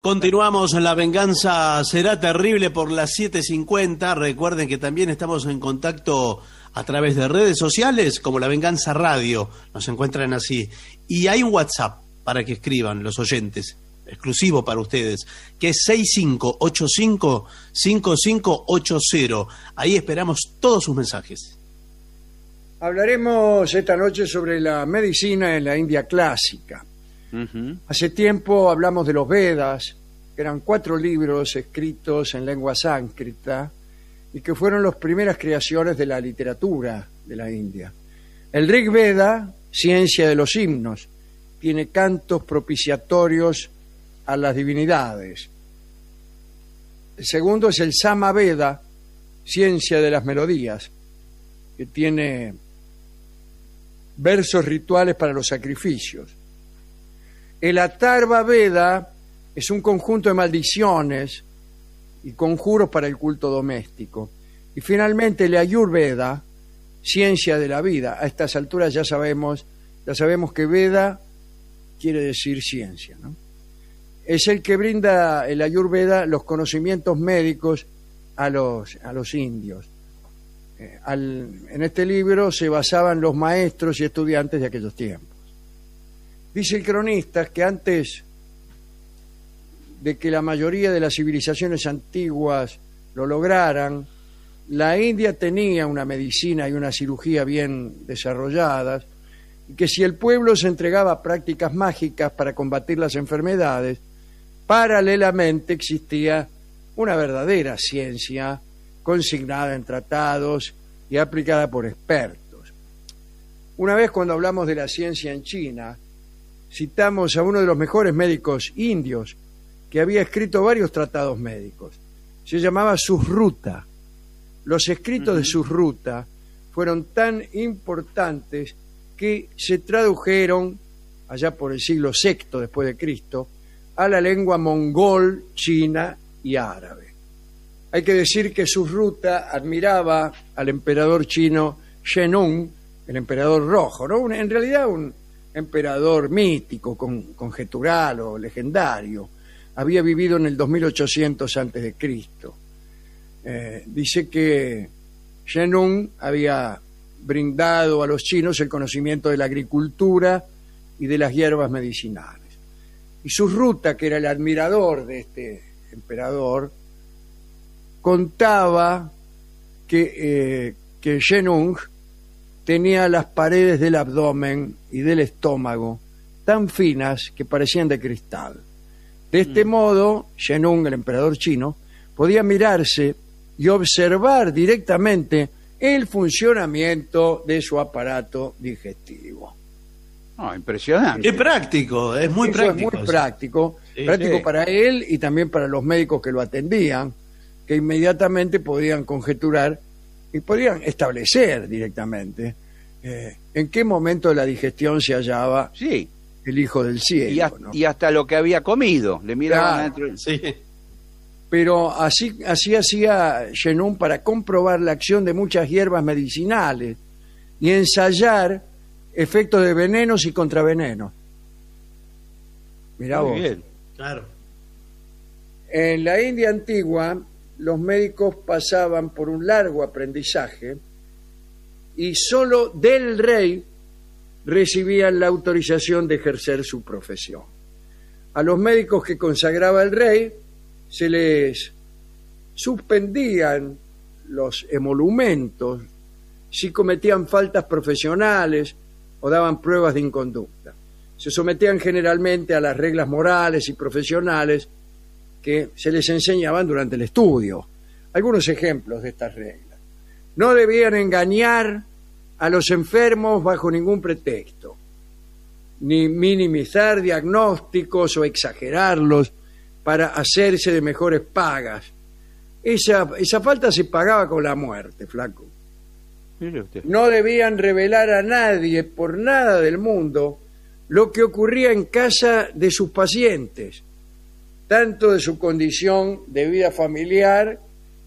Continuamos, La Venganza Será Terrible por las 7:50. Recuerden que también estamos en contacto a través de redes sociales como La Venganza Radio, nos encuentran así. Y hay un WhatsApp para que escriban los oyentes, exclusivo para ustedes, que es 6585-5580. Ahí esperamos todos sus mensajes. Hablaremos esta noche sobre la medicina en la India clásica. Hace tiempo hablamos de los Vedas, que eran 4 libros escritos en lengua sánscrita y que fueron las primeras creaciones de la literatura de la India. El Rig Veda, ciencia de los himnos, tiene cantos propiciatorios a las divinidades. El segundo es el Sama Veda, ciencia de las melodías, que tiene versos rituales para los sacrificios. El Atharva Veda es un conjunto de maldiciones y conjuros para el culto doméstico. Y finalmente el Ayurveda, ciencia de la vida. A estas alturas ya sabemos que Veda quiere decir ciencia, ¿no? Es el que brinda el Ayurveda los conocimientos médicos a los indios. En este libro se basaban los maestros y estudiantes de aquellos tiempos. Dice el cronista que antes de que la mayoría de las civilizaciones antiguas lo lograran, la India tenía una medicina y una cirugía bien desarrolladas, y que si el pueblo se entregaba a prácticas mágicas para combatir las enfermedades, paralelamente existía una verdadera ciencia consignada en tratados y aplicada por expertos. Una vez, cuando hablamos de la ciencia en China, citamos a uno de los mejores médicos indios que había escrito varios tratados médicos. Se llamaba Susruta. Los escritos de Susruta fueron tan importantes que se tradujeron allá por el siglo VI después de Cristo a la lengua mongol, china y árabe. Hay que decir que Susruta admiraba al emperador chino Shenong, el emperador rojo, ¿no? En realidad un emperador mítico, conjetural o legendario. Había vivido en el 2800 antes de Cristo. Dice que Shenong había brindado a los chinos el conocimiento de la agricultura y de las hierbas medicinales. Y Susruta, que era el admirador de este emperador, contaba que Shenong tenía las paredes del abdomen y del estómago tan finas que parecían de cristal. De este modo, Shenong, el emperador chino, podía mirarse y observar directamente el funcionamiento de su aparato digestivo. Impresionante. Es práctico, es muy práctico. Es muy práctico, Sí, práctico sí. para él y también para los médicos que lo atendían, que inmediatamente podían conjeturar y podían establecer directamente en qué momento de la digestión se hallaba Sí. el hijo del cielo. ¿No? Y hasta lo que había comido. Le miraban Claro. adentro. Sí. Pero así hacía Shenong para comprobar la acción de muchas hierbas medicinales y ensayar efectos de venenos y contravenenos. Mirá Muy vos. bien. Claro. En la India antigua, los médicos pasaban por un largo aprendizaje y solo del rey recibían la autorización de ejercer su profesión. A los médicos que consagraba el rey se les suspendían los emolumentos si cometían faltas profesionales o daban pruebas de inconducta. Se sometían generalmente a las reglas morales y profesionales que se les enseñaban durante el estudio. Algunos ejemplos de estas reglas. No debían engañar a los enfermos bajo ningún pretexto, ni minimizar diagnósticos o exagerarlos para hacerse de mejores pagas. Esa falta se pagaba con la muerte, flaco. Mire usted. No debían revelar a nadie, por nada del mundo, lo que ocurría en casa de sus pacientes, tanto de su condición de vida familiar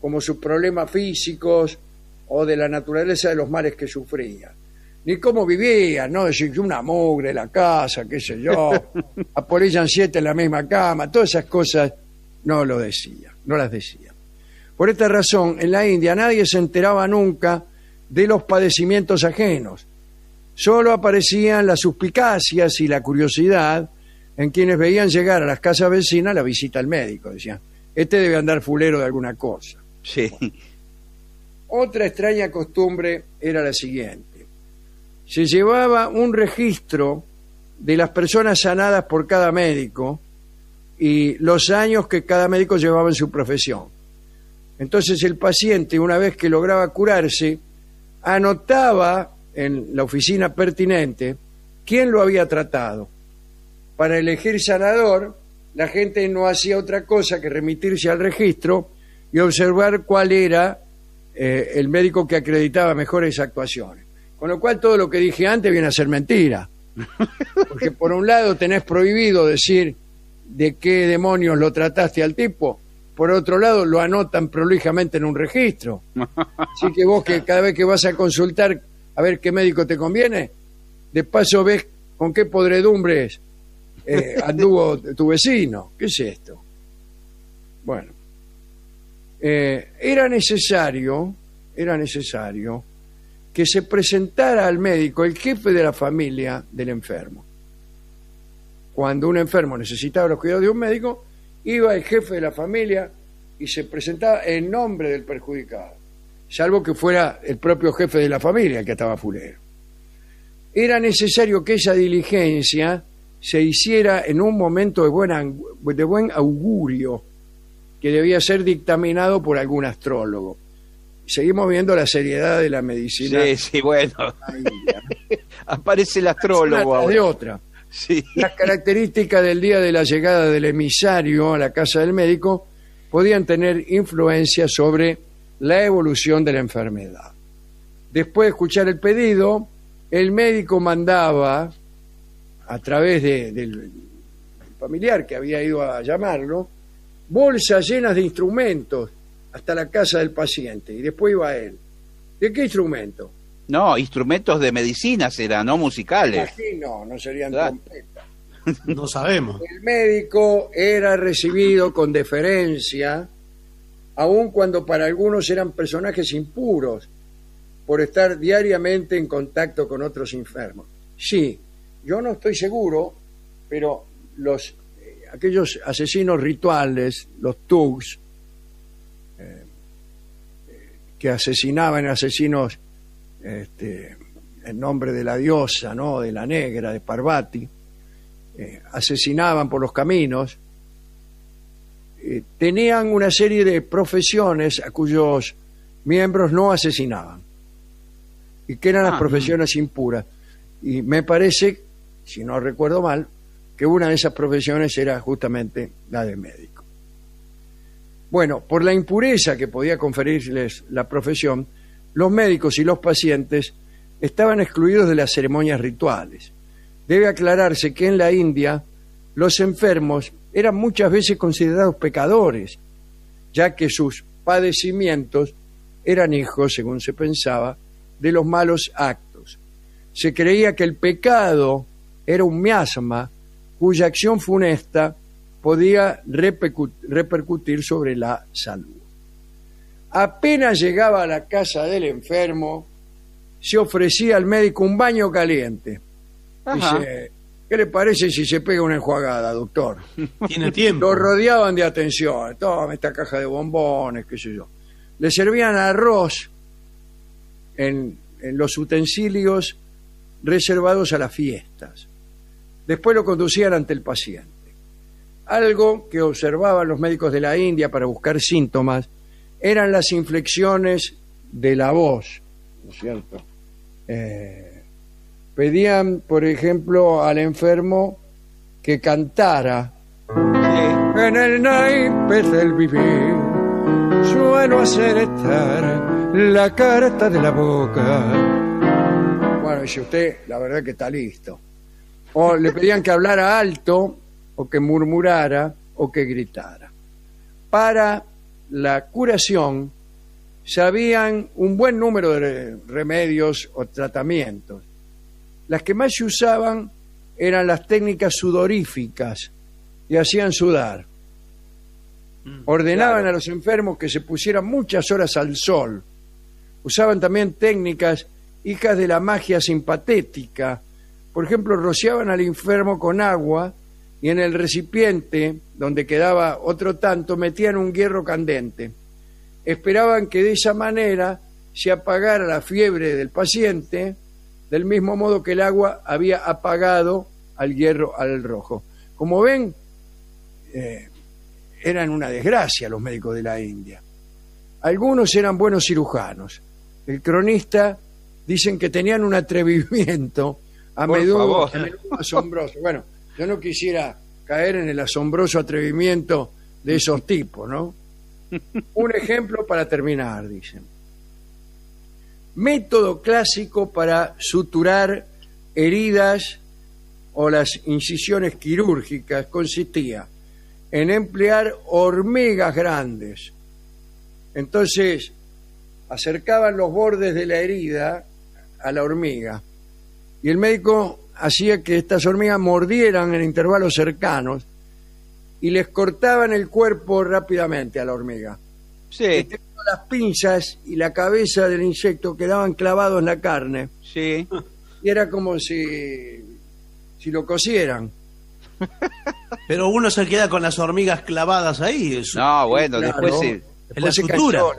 como sus problemas físicos o de la naturaleza de los males que sufrían. ni cómo vivían, ¿no? Decir que una mugre la casa, qué sé yo, apolillan 7 en la misma cama, todas esas cosas no lo decía, no las decía. Por esta razón, en la India nadie se enteraba nunca de los padecimientos ajenos. Solo aparecían las suspicacias y la curiosidad en quienes veían llegar a las casas vecinas la visita al médico. Decían, este debe andar fulero de alguna cosa. Sí. Otra extraña costumbre era la siguiente. Se llevaba un registro de las personas sanadas por cada médico y los años que cada médico llevaba en su profesión. Entonces el paciente, una vez que lograba curarse, anotaba en la oficina pertinente quién lo había tratado. Para elegir sanador, la gente no hacía otra cosa que remitirse al registro y observar cuál era el médico que acreditaba mejores actuaciones. Con lo cual todo lo que dije antes viene a ser mentira. Porque por un lado tenés prohibido decir de qué demonios lo trataste al tipo, por otro lado lo anotan prolijamente en un registro. Así que vos que cada vez que vas a consultar a ver qué médico te conviene, de paso ves con qué podredumbres anduvo tu vecino. ¿Qué es esto? Bueno, era necesario que se presentara al médico el jefe de la familia del enfermo. Cuando un enfermo necesitaba los cuidados de un médico, iba el jefe de la familia y se presentaba en nombre del perjudicado, salvo que fuera el propio jefe de la familia el que estaba fulero. Era necesario que esa diligencia se hiciera en un momento de buen augurio, que debía ser dictaminado por algún astrólogo. Seguimos viendo la seriedad de la medicina. Sí, bueno. Aparece el astrólogo una ahora. de otra. Sí. Las características del día de la llegada del emisario a la casa del médico podían tener influencia sobre la evolución de la enfermedad. Después de escuchar el pedido, el médico mandaba, a través del familiar que había ido a llamarlo, bolsas llenas de instrumentos hasta la casa del paciente, y después iba él. ¿De qué instrumento? No, instrumentos de medicina serán, no musicales. Aquí no serían Claro. trompetas. No sabemos. El médico era recibido con deferencia, aun cuando para algunos eran personajes impuros, por estar diariamente en contacto con otros enfermos. Sí, yo no estoy seguro, pero aquellos asesinos rituales, los thugs, que asesinaban asesinos en nombre de la diosa, ¿no?, de la negra, de Parvati, asesinaban por los caminos, tenían una serie de profesiones a cuyos miembros no asesinaban, y que eran las profesiones impuras. Y me parece, si no recuerdo mal, que una de esas profesiones era justamente la de médico. Bueno, por la impureza que podía conferirles la profesión, los médicos y los pacientes estaban excluidos de las ceremonias rituales. Debe aclararse que en la India los enfermos eran muchas veces considerados pecadores, ya que sus padecimientos eran hijos, según se pensaba, de los malos actos. Se creía que el pecado era un miasma cuya acción funesta podía repercutir sobre la salud. Apenas llegaba a la casa del enfermo, se ofrecía al médico un baño caliente. Ajá. Dice, ¿qué le parece si se pega una enjuagada, doctor? Tiene tiempo. Lo rodeaban de atención. Toma esta caja de bombones, qué sé yo. Le servían arroz en los utensilios reservados a las fiestas. Después lo conducían ante el paciente. Algo que observaban los médicos de la India para buscar síntomas eran las inflexiones de la voz, ¿no es cierto? Pedían, por ejemplo, al enfermo que cantara. En el naipe del vivir suelo hacer estar la carta de la boca. Bueno, dice usted, la verdad que está listo. O le pedían que hablara alto, o que murmurara, o que gritara. Para la curación sabían un buen número de remedios o tratamientos. Las que más se usaban eran las técnicas sudoríficas, que hacían sudar. Ordenaban a los enfermos que se pusieran muchas horas al sol. Usaban también técnicas hijas de la magia simpatética. Por ejemplo, rociaban al enfermo con agua y en el recipiente, donde quedaba otro tanto, metían un hierro candente. Esperaban que de esa manera se apagara la fiebre del paciente, del mismo modo que el agua había apagado al hierro al rojo. Como ven, eran una desgracia los médicos de la India. Algunos eran buenos cirujanos. El cronista dicen que tenían un atrevimiento a menudo asombroso. Bueno, yo no quisiera caer en el asombroso atrevimiento de esos tipos, ¿no? Un ejemplo para terminar, dicen. Método clásico para suturar heridas o las incisiones quirúrgicas consistía en emplear hormigas grandes. Entonces, acercaban los bordes de la herida a la hormiga y el médico hacía que estas hormigas mordieran en intervalos cercanos y les cortaban el cuerpo rápidamente a la hormiga. Sí, Las pinzas y la cabeza del insecto quedaban clavados en la carne sí. y era como si lo cosieran. Pero uno se queda con las hormigas clavadas ahí. Eso. No, bueno, Claro, después sí. En la después se sutura. cansó.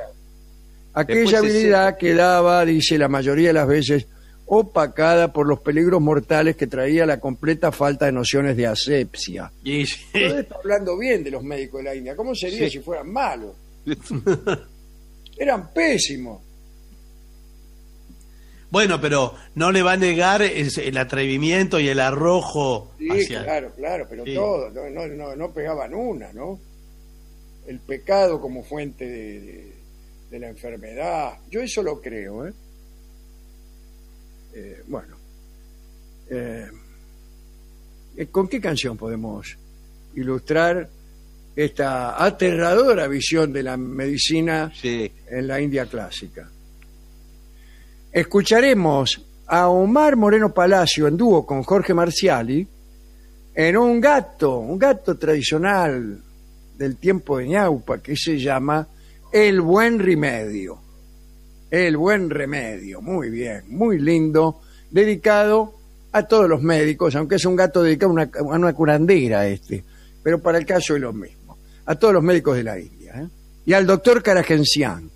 Aquella Después se habilidad quedaba, dice la mayoría de las veces, opacada por los peligros mortales que traía la completa falta de nociones de asepsia. Y- Todo esto hablando bien de los médicos de la India. ¿Cómo sería Sí. si fueran malos? Eran pésimos. Bueno, pero no le va a negar el atrevimiento y el arrojo Sí, hacia... claro, pero Sí. todo, no pegaban una, ¿no? El pecado como fuente de la enfermedad. Yo eso lo creo, ¿eh? Bueno. ¿Con qué canción podemos ilustrar esta aterradora visión de la medicina Sí. en la India clásica? Escucharemos a Omar Moreno Palacio en dúo con Jorge Marciali en un gato tradicional del tiempo de Ñaupa que se llama El Buen Remedio. El Buen Remedio, muy bien, muy lindo, dedicado a todos los médicos, aunque es un gato dedicado a una curandera pero para el caso es lo mismo, a todos los médicos de la India, ¿eh? Y al doctor Karagencián.